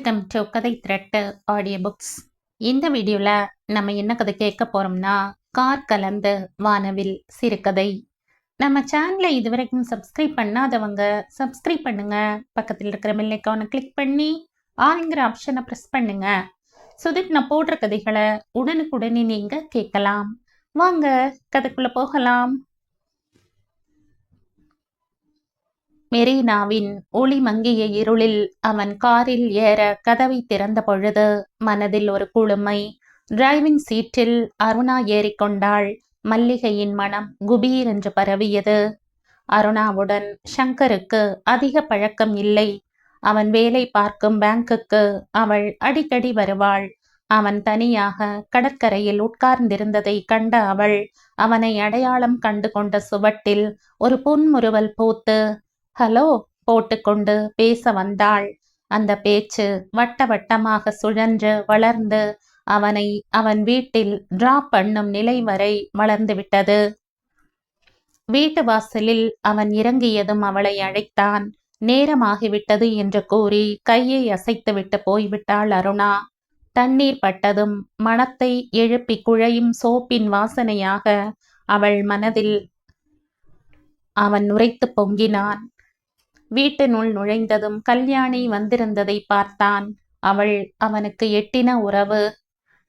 Welcome to கதை திரட்டு audio books. இந்த வீடியோவில் நம்ம என்ன கதை கேட்க போகிறோம்னா, கார் கலந்து வானவில் சிறுகதை. நம்ம சேனலை இதுவரைக்கும் சப்ஸ்கிரைப் பண்ணாதவங்க சப்ஸ்கிரைப் பண்ணுங்க. பக்கத்தில் இருக்கிற பெல் ஐகானை கிளிக் பண்ணி ஆளுங்கிற ஆப்ஷனை ப்ரெஸ் பண்ணுங்க. சுதிக் நான் போடுற கதைகளை உடனுக்குடனே நீங்கள் கேட்கலாம். வாங்க கதைக்குள்ளே போகலாம். மெரீனாவின் ஒளி மங்கிய இருளில் அவன் காரில் ஏற கதவை திறந்த பொழுது மனதில் ஒரு குளுமை. டிரைவிங் சீட்டில் அருணா ஏறிக்கொண்டாள். மல்லிகையின் மனம் குபீர் என்று பரவியது. அருணாவுடன் சங்கருக்கு அதிக பழக்கம் இல்லை. அவன் வேலை பார்க்கும் பேங்குக்கு அவள் அடிக்கடி வருவாள். அவன் தனியாக கடற்கரையில் உட்கார்ந்திருந்ததை கண்ட அவள் அவனை அடையாளம் கண்டு கொண்ட சுவட்டில் ஒரு புன்முறுவல் பூத்து ஹலோ போட்டுக்கொண்டு பேச வந்தாள். அந்த பேச்சு வட்ட வட்டமாக சுழன்று வளர்ந்து அவனை அவன் வீட்டில் டிராப் பண்ணும் நிலை வரை வளர்ந்து விட்டது. வீட்டு வாசலில் அவன் இறங்கியதும் அவளை அழைத்தான். நேரமாகிவிட்டது என்று கூறி கையை அசைத்துவிட்டு போய்விட்டாள் அருணா. தண்ணீர் பட்டதும் மனத்தை எழுப்பி குழையும் சோப்பின் வாசனையாக அவள் மனதில் அவன் நுரைத்து பொங்கினான். வீட்டினுள் நுழைந்ததும் கல்யாணி வந்திருந்ததை பார்த்தான். அவள் அவனுக்கு எட்டின உறவு.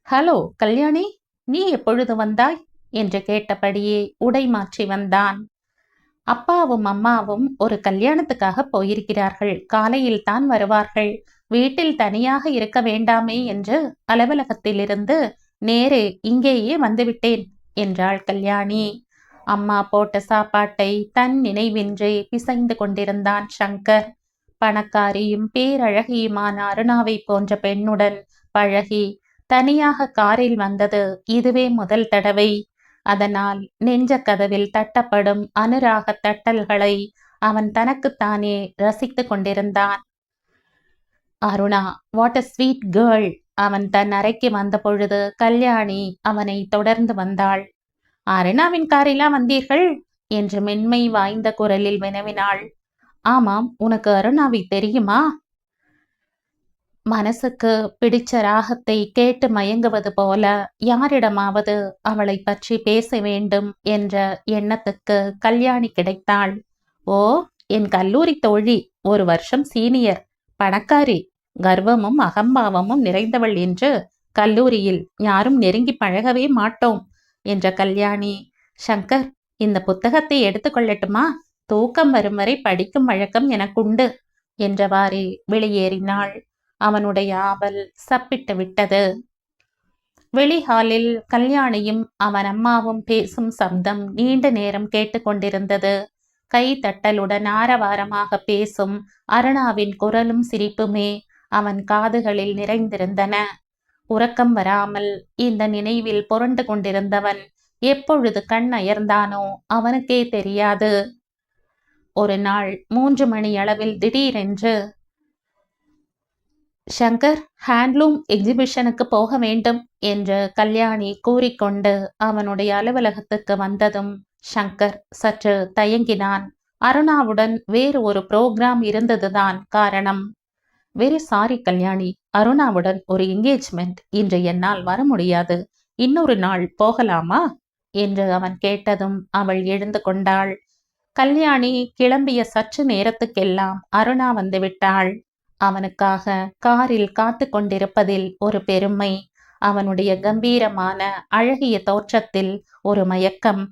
ஹலோ கல்யாணி, நீ எப்பொழுது வந்தாய் என்று கேட்டபடியே உடை மாற்றி வந்தான். அப்பாவும் அம்மாவும் ஒரு கல்யாணத்துக்காக போயிருக்கிறார்கள். காலையில் தான் வருவார்கள். வீட்டில் தனியாக இருக்க வேண்டாமே என்று அலுவலகத்திலிருந்து நேரே இங்கேயே வந்துவிட்டேன் என்றாள் கல்யாணி. அம்மா போட்ட சாப்பாட்டை தன் நினைவின்றே பிசைந்து கொண்டிருந்தான் சங்கர். பணக்காரியும் பேரழகியுமான அருணாவை போன்ற பெண்ணுடன் பழகி தனியாக காரில் வந்தது இதுவே முதல் தடவை. அதனால் நெஞ்ச கதவில் தட்டப்படும் அனுராக தட்டல்களை அவன் தனக்குத்தானே ரசித்து கொண்டிருந்தான். Aruna, what a sweet girl. அவன் தன் அறைக்கு வந்த பொழுது கல்யாணி அவனை தொடர்ந்து வந்தாள். அருணாவின் காரிலா வந்தீர்கள் என்று மென்மை வாய்ந்த குரலில் வினவினாள். ஆமாம், உனக்கு அருணாவை தெரியுமா? மனசுக்கு பிடிச்ச ராகத்தை கேட்டு மயங்குவது போல யாரிடமாவது அவளை பற்றி பேச வேண்டும் என்ற எண்ணத்துக்கு கல்யாணி கிடைத்தாள். ஓ, என் கல்லூரி தோழி, ஒரு வருஷம் சீனியர், பணக்காரி, கர்வமும் அகம்பாவமும் நிறைந்தவள் என்று கல்லூரியில் யாரும் நெருங்கி பழகவே மாட்டோம் என்ற கல்யாணி. சங்கர், இந்த புத்தகத்தை எடுத்துக்கொள்ளட்டுமா? தூக்கம் வரும் வரை படிக்கும் வழக்கம் எனக்குண்டு என்றவாறே வெளியேறினாள். அவனுடைய ஆவல் சப்பிட்டு விட்டது. வெளிஹாலில் கல்யாணியும் அவன் அம்மாவும் பேசும் சப்தம் நீண்ட நேரம் கேட்டுக்கொண்டிருந்தது. கை தட்டலுடன் ஆரவாரமாக பேசும் அருணாவின் குரலும் சிரிப்புமே அவன் காதுகளில் நிறைந்திருந்தன. உறக்கம் வராமல் இந்த நினைவில் புரண்டு கொண்டிருந்தவன் எப்பொழுது கண் அயர்ந்தானோ அவனுக்கே தெரியாது. ஒரு நாள் 3 மணி அளவில் திடீரென்று, சங்கர், ஹேண்ட்லூம் எக்ஸிபிஷனுக்கு போக வேண்டும் என்று கல்யாணி கூறிக்கொண்டு அவனுடைய அலுவலகத்துக்கு வந்ததும் சங்கர் சற்று தயங்கினான். அருணாவுடன் வேறு ஒரு புரோகிராம் இருந்ததுதான் காரணம். வெரி சாரி கல்யாணி, அருணாவுடன் ஒரு என்கேஜ்மெண்ட், இன்று என்னால் வர முடியாது. இன்னொரு நாள் போகலாமா என்று அவன் கேட்டதும் அவள் எழுந்து கொண்டாள். கல்யாணி கிளம்பிய சற்று நேரத்துக்கெல்லாம் அருணா வந்துவிட்டாள். அவனுக்காக காரில் காத்து கொண்டிருப்பதில் ஒரு பெருமை, அவனுடைய கம்பீரமான அழகிய தோற்றத்தில் ஒரு மயக்கம்.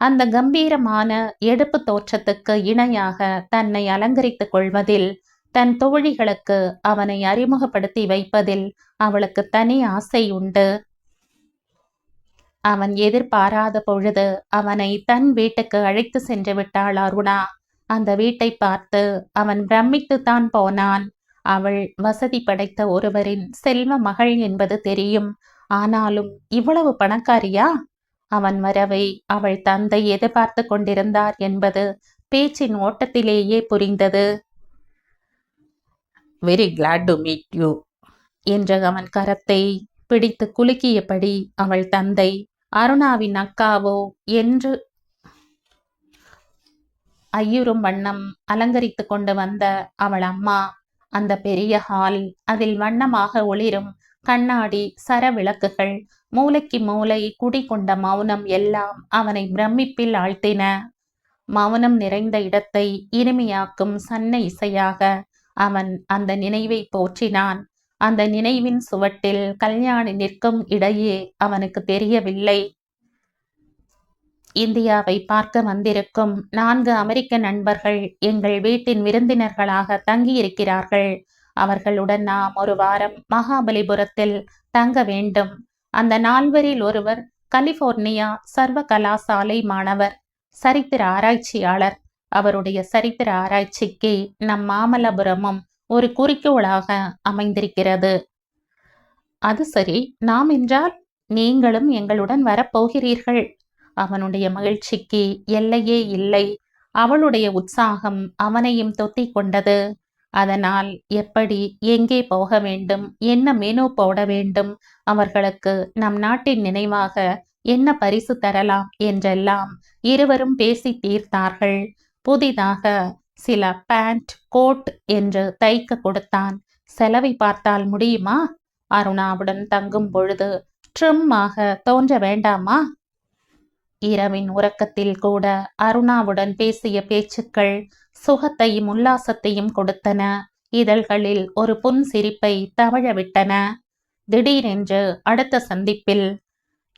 அந்த கம்பீரமான எடுப்பு தோற்றத்துக்கு இணையாக தன்னை அலங்கரித்துக் கொள்வதில், தன் தோழிகளுக்கு அவனை அறிமுகப்படுத்தி வைப்பதில் அவளுக்கு தனி ஆசை உண்டு. அவன் எதிர்பாராத பொழுது அவனை தன் வீட்டுக்கு அழைத்து சென்று விட்டாள் அருணா. அந்த வீட்டை பார்த்து அவன் பிரமித்துத்தான் போனான். அவள் வசதி படைத்த ஒருவரின் செல்வ மகள் என்பது தெரியும். ஆனாலும் இவ்வளவு பணக்காரியா? அவன் வரவை அவள் தந்தை எதிர்பார்த்து கொண்டிருந்தார் என்பது பேச்சின் ஓட்டத்திலேயே புரிந்தது. Very glad to meet you என்ற அவன் கரத்தை பிடித்து குலுக்கியபடி அவள் தந்தை, அருணாவின் அக்காவோ என்று ஐயுறும் வண்ணம் அலங்கரித்து கொண்டு வந்த அவள் அம்மா, அந்த பெரிய ஹால், அதில் வண்ணமாக ஒளிரும் கண்ணாடி சர விளக்குகள், மூலைக்கு மூலை குடிகொண்ட மௌனம் எல்லாம் அவனை பிரமிப்பில் ஆழ்த்தின. மௌனம் நிறைந்த இடத்தை இனிமையாக்கும் சன்ன இசையாக அவன் அந்த நினைவை போற்றினான். அந்த நினைவின் சுவட்டில் கல்யாணி நிற்கும் இடையே அவனுக்கு தெரியவில்லை. இந்தியாவை பார்க்க வந்திருக்கும் 4 அமெரிக்க நண்பர்கள் எங்கள் வீட்டின் விருந்தினர்களாக தங்கியிருக்கிறார்கள். அவர்களுடன் நாம் ஒரு வாரம் மகாபலிபுரத்தில் தங்க வேண்டும். அந்த 4வரில் ஒருவர் கலிபோர்னியா சர்வ கலாசாலை மாணவர், சரித்திர ஆராய்ச்சியாளர். அவருடைய சரித்திர ஆராய்ச்சிக்கு நம் மாமல்லபுரமும் ஒரு குறிக்கோளாக அமைந்திருக்கிறது. அது சரி, நாம் என்றால் நீங்களும் எங்களுடன் வரப்போகிறீர்கள். அவனுடைய மகிழ்ச்சிக்கு எல்லையே இல்லை. அவளுடைய உற்சாகம் அவனையும் தொத்திக் கொண்டது. அதனால் எப்படி, எங்கே போக வேண்டும், என்ன மெனு போட வேண்டும், அவர்களுக்கு நம் நாட்டின் நினைவாக என்ன பரிசு தரலாம் என்றெல்லாம் இருவரும் பேசி தீர்த்தார்கள். புதிதாக சில பேண்ட் கோட் என்று தைக்க கொடுத்தான். செலவை பார்த்தால் முடியுமா? அருணாவுடன் தங்கும் பொழுது ட்ரிம்மாக தோன்ற வேண்டாமா? இரவின் உறக்கத்தில் கூட அருணாவுடன் பேசிய பேச்சுக்கள் சுகத்தையும் உல்லாசத்தையும் கொடுத்தன. இதழ்களில் ஒரு புன் சிரிப்பை தவழவிட்டன. திடீரென்று அடுத்த சந்திப்பில்,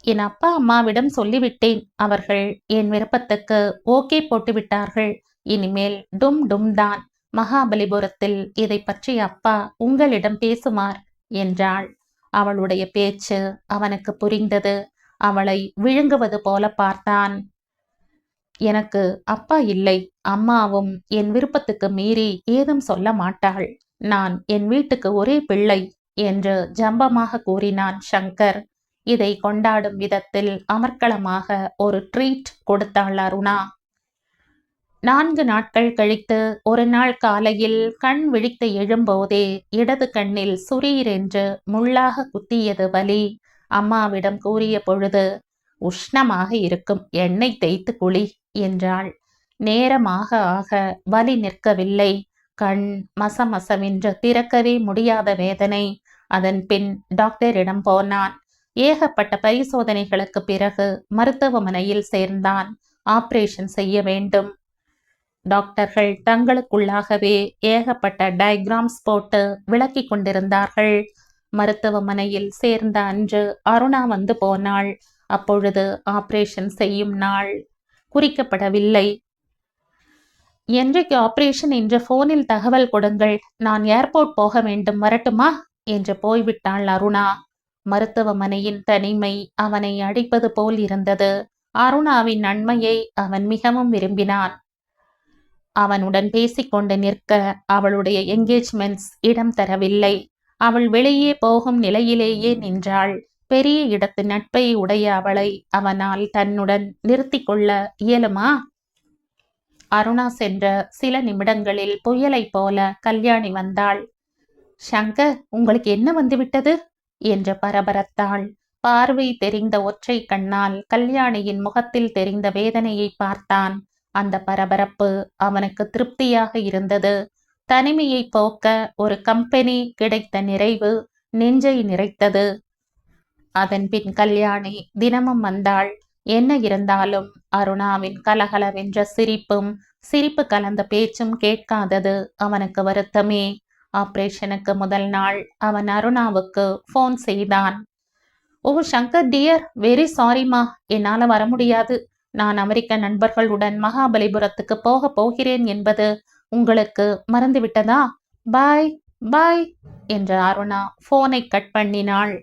என் அப்பா அம்மாவிடம் சொல்லிவிட்டேன். அவர்கள் என் விருப்பத்துக்கு ஓகே போட்டுவிட்டார்கள். இனிமேல் டும் டும் தான். மகாபலிபுரத்தில் இதை பற்றி அப்பா உங்களிடம் பேசுமார் என்றாள். அவளுடைய பேச்சு அவனுக்கு புரிந்தது. அவளை விழுங்குவது போல பார்த்தான். எனக்கு அப்பா இல்லை. அம்மாவும் என் விருப்பத்துக்கு மீறி ஏதும் சொல்ல மாட்டாள். நான் என் வீட்டுக்கு ஒரே பிள்ளை என்று ஜம்பமாக கூறினான் சங்கர். இதை கொண்டாடும் விதத்தில் அமர்க்களமாக ஒரு ட்ரீட் கொடுத்தாள் அருணா. 4 நாட்கள் கழித்து ஒரு நாள் காலையில் கண் விழித்து எழும்போதே இடது கண்ணில் சுரீர் என்று முள்ளாக குத்தியது வலி. அம்மாவிடம் கூறிய பொழுது, உஷ்ணமாக இருக்கும், எண்ணெய் தேய்த்து குளி என்றாள். நேரமாக ஆக வலி நிற்கவில்லை. கண் மசமசவென்று திறக்கவே முடியாத வேதனை. அதன் பின் டாக்டரிடம் போனான். ஏகப்பட்ட பரிசோதனைகளுக்கு பிறகு மருத்துவமனையில் சேர்ந்தான். ஆபரேஷன் செய்ய வேண்டும். டாக்டர்கள் தங்களுக்குள்ளாகவே ஏகப்பட்ட டயக்ராம்ஸ் போட்டு விளக்கி கொண்டிருந்தார்கள். மருத்துவமனையில் சேர்ந்த அன்று அருணா வந்து போனாள். அப்பொழுது ஆபரேஷன் செய்யும் நாள் குறிக்கப்படவில்லை. என்றைக்கு ஆபரேஷன் என்று போனில் தகவல் கொடுங்கள், நான் ஏர்போர்ட் போக வேண்டும், வரட்டுமா என்று போய்விட்டாள் அருணா. மருத்துவமனையின் தனிமை அவனை அடிப்பது போல் இருந்தது. அருணாவின் நன்மையை அவன் மிகவும் விரும்பினான். அவனுடன் பேசிக்கொண்டு நிற்க அவளுடைய என்கேஜ்மெண்ட்ஸ் இடம் தரவில்லை. அவள் வெளியே போகும் நிலையிலேயே நின்றாள். பெரிய இடத்து நட்பை உடைய அவளை அவனால் தன்னுடன் நிறுத்தி கொள்ள இயலுமா? அருணா சென்ற சில நிமிடங்களில் புயலை போல கல்யாணி வந்தாள். சங்கர், உங்களுக்கு என்ன வந்துவிட்டது என்று பரபரத்தாள். பார்வை தெரிந்த ஒற்றை கண்ணால் கல்யாணியின் முகத்தில் தெரிந்த வேதனையை பார்த்தான். அந்த பரபரப்பு அவனுக்கு திருப்தியாக இருந்தது. தனிமையை போக்க ஒரு கம்பெனி கிடைத்த நிறைவு நெஞ்சை நிறைத்தது. அதன் பின் கல்யாணி தினமும் வந்தாள். என்ன இருந்தாலும் அருணாவின் கலகலவென்ற சிரிப்பும் சிரிப்பு கலந்த பேச்சும் கேட்காதது அவனுக்கு வருத்தமே. ஆபரேஷனுக்கு முதல் நாள் அவன் அருணாவுக்கு போன் செய்தான். ஓ சங்கர் டியர், வெரி சாரிமா, என்னால வர முடியாது. நான் அமெரிக்க நண்பர்களுடன் மகாபலிபுரத்துக்கு போக போகிறேன் என்பது உங்களுக்கு மறந்துவிட்டதா? பாய் பாய் என்ற அருணா போனை கட் பண்ணினாள்.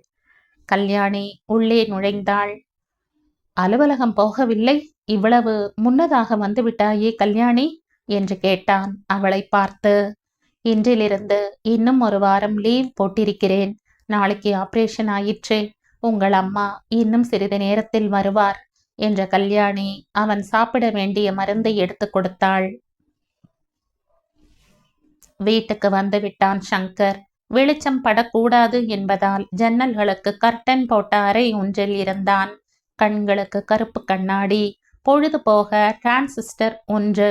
கல்யாணி உள்ளே நுழைந்தாள். அலுவலகம் போகவில்லை, இவ்வளவு முன்னதாக வந்துவிட்டாயே கல்யாணி என்று கேட்டான் அவளை பார்த்து. இன்றிலிருந்து இன்னும் ஒரு வாரம் லீவ் போட்டிருக்கிறேன். நாளைக்கு ஆபரேஷன் ஆயிற்று. உங்கள் அம்மா இன்னும் சிறிது நேரத்தில் வருவார் என்ற கல்யாணி அவன் சாப்பிட வேண்டிய மருந்தை எடுத்து கொடுத்தாள். வீட்டுக்கு வந்து விட்டான் சங்கர். வெளிச்சம் படக்கூடாது என்பதால் ஜன்னல்களுக்கு கர்டன் போட்ட அறை ஒன்றில் இருந்தான். கண்களுக்கு கருப்பு கண்ணாடி, பொழுது போக டிரான்சிஸ்டர் ஒன்று.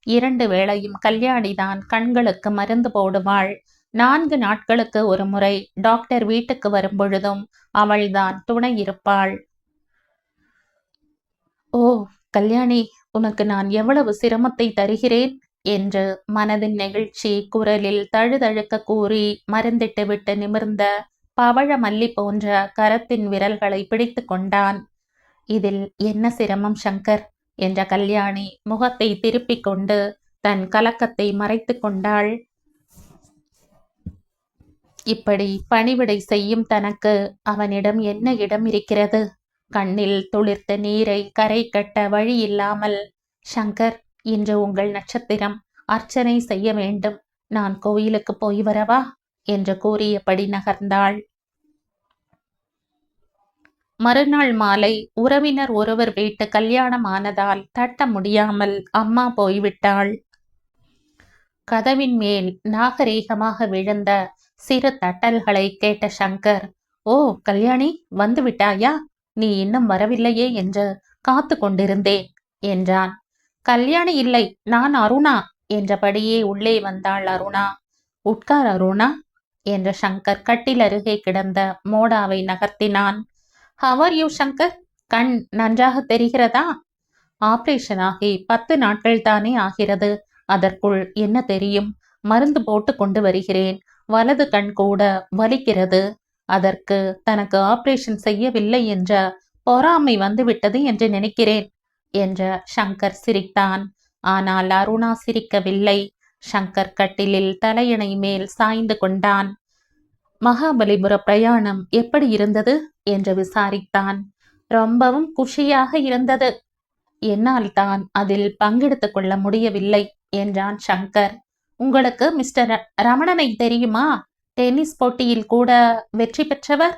2 வேளையும் கல்யாணிதான் கண்களுக்கு மருந்து போடுவாள். 4 நாட்களுக்கு ஒரு முறை டாக்டர் வீட்டுக்கு வரும்பொழுதும் அவள்தான் துணை இருப்பாள். ஓ கல்யாணி, உனக்கு நான் எவ்வளவு சிரமத்தை தருகிறேன் என்று மனதின் நெகிழ்ச்சி குரலில் தழுதழுக்க கூறி மருந்திட்டு விட்டு நிமிர்ந்த பவழ மல்லி போன்ற கரத்தின் விரல்களை பிடித்து கொண்டான். இதில் என்ன சிரமம் சங்கர் என்ற கல்யாணி முகத்தை திருப்பிக் கொண்டு தன் கலக்கத்தை மறைத்து கொண்டாள். இப்படி பணிவிடை செய்யும் தனக்கு அவனிடம் என்ன இடம் இருக்கிறது? கண்ணில் துளிர்த்த நீரை கரை கட்ட வழி இல்லாமல், சங்கர், இன்று உங்கள் நட்சத்திரம், அர்ச்சனை செய்ய வேண்டும், நான் கோயிலுக்கு போய் வரவா என்று கூறியபடி நகர்ந்தாள். மறுநாள் மாலை உறவினர் ஒருவர் வீட்டு கல்யாணம் ஆனதால் தட்ட முடியாமல் அம்மா போய்விட்டாள். கதவின் மேல் நாகரீகமாக விழுந்த சிறு தட்டல்களை கேட்ட சங்கர், ஓ கல்யாணி, வந்து விட்டாயா? நீ இன்னும் வரவில்லையே என்று காத்து கொண்டிருந்தேன் என்றான். கல்யாணி இல்லை, நான் அருணா என்றபடியே உள்ளே வந்தாள் அருணா. உட்கார் அருணா என்ற சங்கர் கட்டில் அருகே கிடந்த மோடாவை நகர்த்தினான். How are you Shankar? கண் நன்றாக தெரிகிறதா? ஆபரேஷன் ஆகி 10 நாட்கள் தானே ஆகிறது. அதற்குள் என்ன தெரியும்? மருந்து போட்டு கொண்டு வருகிறேன். வலது கண் கூட வலிக்கிறது. அதற்கு தனக்கு ஆபரேஷன் செய்யவில்லை என்ற பொறாமை வந்துவிட்டது என்று நினைக்கிறேன் என்ற சங்கர் சிரித்தான். ஆனால் அருணா சிரிக்கவில்லை. சங்கர் கட்டிலில் தலையணை மேல் சாய்ந்து கொண்டான். மகாபலிபுர பிரயாணம் எப்படி இருந்தது என்று விசாரித்தான். ரொம்பவும் குஷியாக இருந்தது. என்னால் தான் அதில் பங்கெடுத்துக் கொள்ள முடியவில்லை என்றான் சங்கர். உங்களுக்கு மிஸ்டர் ரமணனை தெரியுமா? டென்னிஸ் போட்டியில் கூட வெற்றி பெற்றவர்.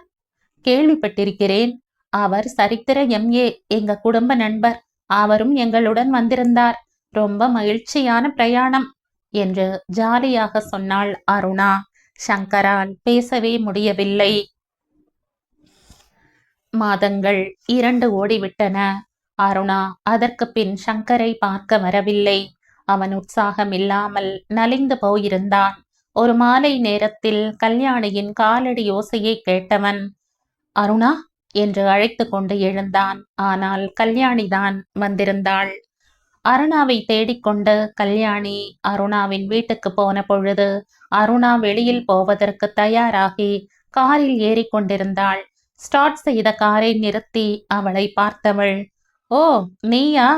கேள்விப்பட்டிருக்கிறேன். அவர் சரித்திர MA, எங்க குடும்ப நண்பர். அவரும் எங்களுடன் வந்திருந்தார். ரொம்ப மகிழ்ச்சியான பிரயாணம் என்று ஜாலியாக சொன்னாள் அருணா. சங்கரால் பேசவே முடியவில்லை. மாதங்கள் 2 ஓடிவிட்டன. அருணா அதற்கு பின் சங்கரை பார்க்க வரவில்லை. அவன் உற்சாகம் இல்லாமல் நலிந்து போயிருந்தான். ஒரு மாலை நேரத்தில் கல்யாணியின் காலடி ஓசையை கேட்டவன் அருணா என்று அழைத்து கொண்டு எழுந்தான். ஆனால் கல்யாணிதான் வந்திருந்தாள். அருணாவை தேடிக்கொண்டு கல்யாணி அருணாவின் வீட்டுக்கு போன பொழுது அருணா வெளியில் போவதற்கு தயாராகி காரில் ஏறிக்கொண்டிருந்தாள். ஸ்டார்ட் செய்த காரை நிறுத்தி அவளை பார்த்தவள், ஓ நீயா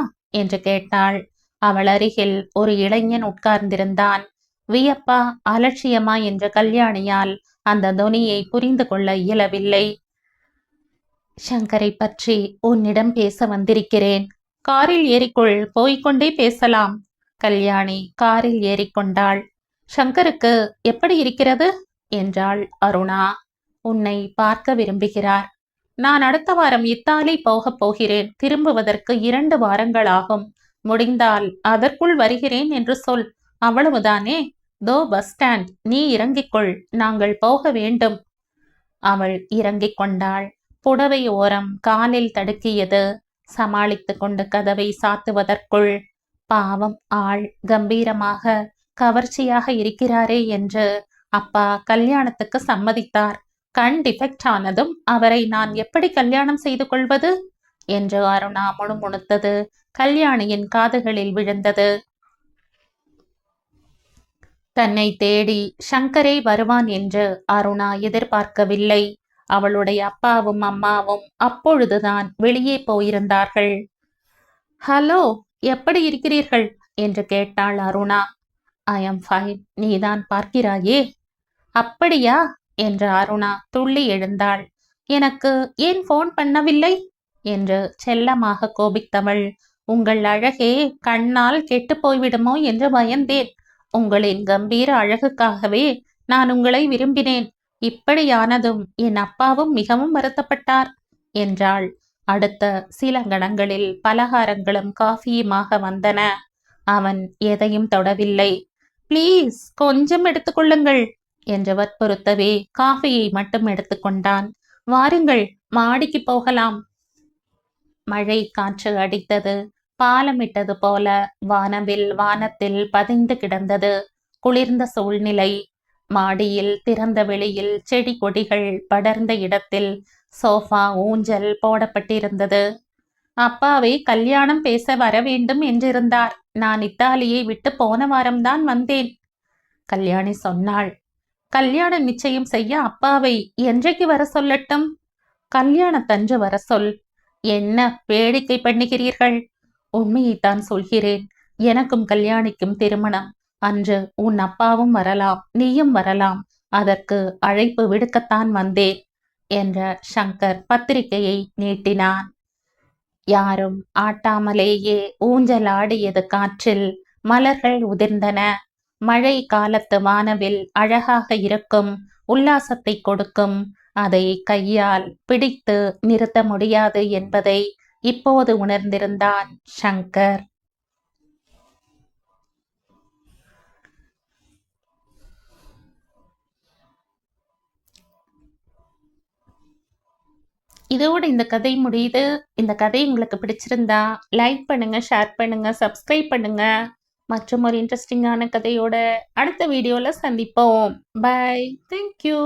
என்று கேட்டாள். அவள் அருகில் ஒரு இளைஞன் உட்கார்ந்திருந்தான். வியப்பா அலட்சியமா என்ற கல்யாணியால் அந்த தொனியை புரிந்து கொள்ள இயலவில்லை. சங்கரை பற்றி உன்னிடம் பேச வந்திருக்கிறேன். காரில் ஏறிக்கொள், போய்கொண்டே பேசலாம். கல்யாணி காரில் ஏறிக்கொண்டாள். சங்கருக்கு எப்படி இருக்கிறது என்றாள் அருணா. உன்னை பார்க்க விரும்புகிறார். நான் அடுத்த வாரம் இத்தாலி போகப் போகிறேன். திரும்புவதற்கு 2 வாரங்கள் ஆகும். முடிந்தால் அதற்குள் வருகிறேன் என்று சொல். அவ்வளவுதானே? தோ பஸ் ஸ்டாண்ட், நீ இறங்கிக்கொள், நாங்கள் போக வேண்டும். அவள் இறங்கிக் கொண்டாள். புடவை ஓரம் காலில் தடுக்கியது. சமாளித்து கொண்டு கதவை சாத்துவதற்குள், பாவம் ஆள் கம்பீரமாக கவர்ச்சியாக இருக்கிறாரே என்று அப்பா கல்யாணத்துக்கு சம்மதித்தார். கண் டிஃபெக்ட் ஆனதும் அவரை நான் எப்படி கல்யாணம் செய்து கொள்வது என்று அருணா முணுமுணுத்தது கல்யாணியின் காதுகளில் விழுந்தது. தன்னை தேடி சங்கரே வருவான் என்று அருணா எதிர்பார்க்கவில்லை. அவளுடைய அப்பாவும் அம்மாவும் அப்பொழுதுதான் வெளியே போயிருந்தார்கள். ஹலோ, எப்படி இருக்கிறீர்கள் என்று கேட்டாள் அருணா. ஐ எம் ஃபைன், நீதான் பார்க்கிறாயே. அப்படியா என்று அருணா துள்ளி எழுந்தாள். எனக்கு ஏன் போன் பண்ணவில்லை என்று செல்லமாக கோபித்தவள், உங்கள் அழகே கண்ணால் கெட்டு போய்விடுமோ என்று பயந்தேன். உங்களின் கம்பீர அழகுக்காகவே நான் உங்களை விரும்பினேன். இப்படியானதும் என் அப்பாவும் மிகவும் வருத்தப்பட்டார் என்றாள். அடுத்த சில கணங்களில் பலகாரங்களும் காஃபியுமாக வந்தன. அவன் எதையும் தொடவில்லை. பிளீஸ் கொஞ்சம் எடுத்துக்கொள்ளுங்கள் என்று வற்புறுத்தவே காஃபியை மட்டும் எடுத்துக்கொண்டான். வாருங்கள், மாடிக்கு போகலாம். மழை காற்று அடித்தது. பாலமிட்டது போல வானவில் வானத்தில் பதிந்து கிடந்தது. குளிர்ந்த சூழ்நிலை. மாடியில் திறந்த வெளியில் செடி கொடிகள் படர்ந்த இடத்தில் சோஃபா ஊஞ்சல் போடப்பட்டிருந்தது. அப்பாவை கல்யாணம் பேச வர வேண்டும் என்றிருந்தார். நான் இத்தாலியை விட்டு போன வாரம்தான் வந்தேன். கல்யாணி சொன்னாள். கல்யாணம் நிச்சயம் செய்ய அப்பாவை என்றைக்கு வர சொல்லட்டும்? கல்யாணத்தன்று வர சொல். என்ன வேடிக்கை பண்ணுகிறீர்கள்? உண்மையைத்தான் சொல்கிறேன். எனக்கும் கல்யாணிக்கும் திருமணம். அன்று உன் அப்பாவும் வரலாம், நீயும் வரலாம். அதற்கு அழைப்பு விடுக்கத்தான் வந்தேன் என்ற சங்கர் பத்திரிகையை நீட்டினான். யாரும் ஆட்டாமலேயே ஊஞ்சலாடியது காற்றில். மலர்கள் உதிர்ந்தன. மழை காலத்து வானவில் அழகாக இருக்கும், உல்லாசத்தை கொடுக்கும். அதை கையால் பிடித்து நிறுத்த முடியாது என்பதை இப்போது உணர்ந்திருந்தான் சங்கர். இதோட இந்த கதை முடியுது. இந்த கதை உங்களுக்கு பிடிச்சிருந்தா லைக் பண்ணுங்க, ஷேர் பண்ணுங்க, சப்ஸ்கிரைப் பண்ணுங்க. மற்றும் ஒரு இன்ட்ரெஸ்டிங்கான கதையோட அடுத்த வீடியோல சந்திப்போம். பை. தேங்க்யூ.